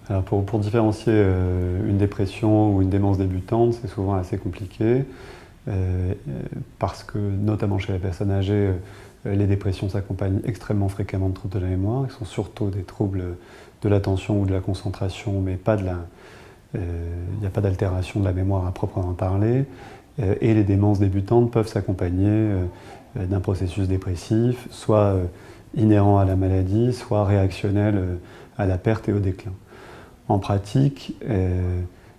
Alors pour différencier une dépression ou une démence débutante, c'est souvent assez compliqué parce que, notamment chez les personnes âgées, les dépressions s'accompagnent extrêmement fréquemment de troubles de la mémoire, qui sont surtout des troubles de l'attention ou de la concentration, mais il n'y a pas d'altération de la mémoire à proprement parler. Et les démences débutantes peuvent s'accompagner d'un processus dépressif, soit inhérent à la maladie, soit réactionnel à la perte et au déclin. En pratique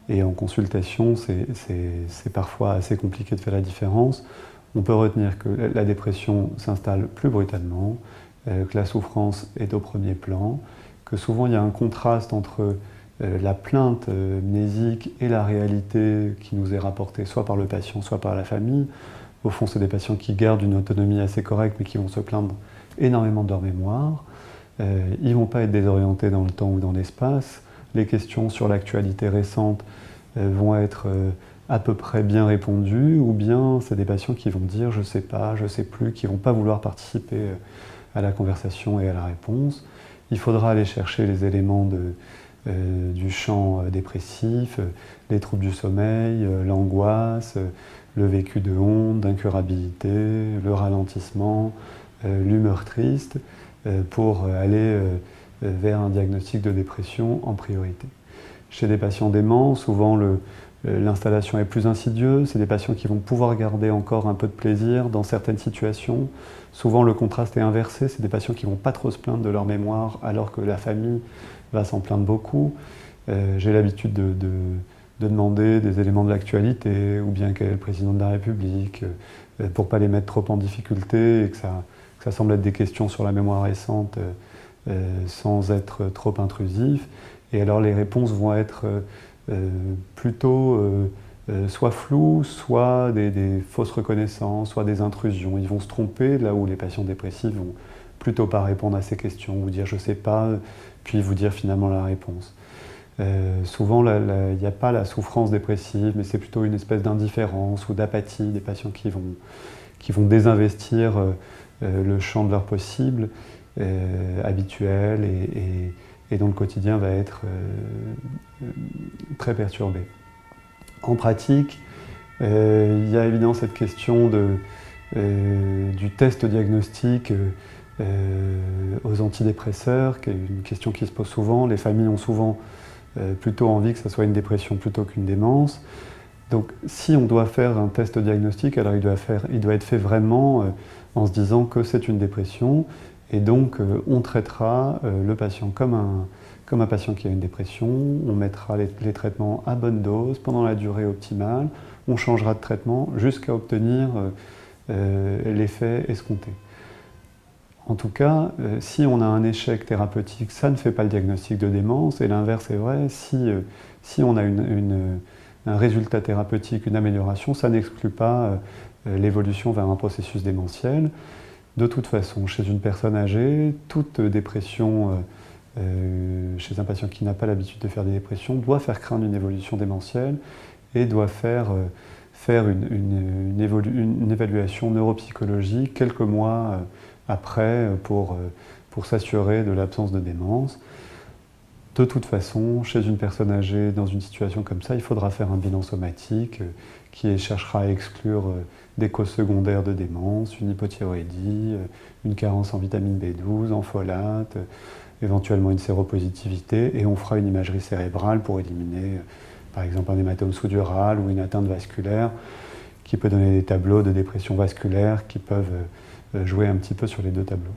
et en consultation, c'est parfois assez compliqué de faire la différence. On peut retenir que la dépression s'installe plus brutalement, que la souffrance est au premier plan, que souvent il y a un contraste entre la plainte mnésique et la réalité qui nous est rapportée soit par le patient, soit par la famille. Au fond, c'est des patients qui gardent une autonomie assez correcte, mais qui vont se plaindre énormément de leur mémoire. Ils ne vont pas être désorientés dans le temps ou dans l'espace. Les questions sur l'actualité récente vont être à peu près bien répondues, ou bien c'est des patients qui vont dire « je ne sais pas, je ne sais plus », qui ne vont pas vouloir participer à la conversation et à la réponse. Il faudra aller chercher les éléments du champ dépressif, les troubles du sommeil, l'angoisse, le vécu de honte, d'incurabilité, le ralentissement, l'humeur triste, pour aller vers un diagnostic de dépression en priorité. Chez des patients déments, souvent l'installation est plus insidieuse, c'est des patients qui vont pouvoir garder encore un peu de plaisir dans certaines situations. Souvent le contraste est inversé, c'est des patients qui ne vont pas trop se plaindre de leur mémoire alors que la famille va s'en plaindre beaucoup. J'ai l'habitude de demander des éléments de l'actualité, ou bien quel est le président de la République, pour ne pas les mettre trop en difficulté et que ça semble être des questions sur la mémoire récente sans être trop intrusif. Et alors les réponses vont être plutôt soit floues, soit des fausses reconnaissances, soit des intrusions. Ils vont se tromper, là où les patients dépressifs vont plutôt pas répondre à ces questions, ou dire « je sais pas », puis vous dire finalement la réponse. Souvent, il n'y a pas la souffrance dépressive, mais c'est plutôt une espèce d'indifférence ou d'apathie des patients qui vont désinvestir le champ de leur possible habituel et dont le quotidien va être très perturbé. En pratique, il y a évidemment cette question du test diagnostic aux antidépresseurs, qui est une question qui se pose souvent. Les familles ont souvent plutôt envie que ce soit une dépression plutôt qu'une démence. Donc si on doit faire un test diagnostic, alors il doit être fait vraiment en se disant que c'est une dépression, et donc on traitera le patient comme un patient qui a une dépression, on mettra les traitements à bonne dose pendant la durée optimale, on changera de traitement jusqu'à obtenir l'effet escompté. En tout cas, si on a un échec thérapeutique, ça ne fait pas le diagnostic de démence, et l'inverse est vrai, si on a un résultat thérapeutique, une amélioration, ça n'exclut pas l'évolution vers un processus démentiel. De toute façon, chez une personne âgée, toute dépression chez un patient qui n'a pas l'habitude de faire des dépressions doit faire craindre une évolution démentielle et doit faire une évaluation neuropsychologique quelques mois après pour s'assurer de l'absence de démence. De toute façon, chez une personne âgée, dans une situation comme ça, il faudra faire un bilan somatique qui cherchera à exclure des causes secondaires de démence, une hypothyroïdie, une carence en vitamine B12, en folate, éventuellement une séropositivité, et on fera une imagerie cérébrale pour éliminer, par exemple, un hématome sous-dural ou une atteinte vasculaire, qui peut donner des tableaux de dépression vasculaire qui peuvent jouer un petit peu sur les deux tableaux.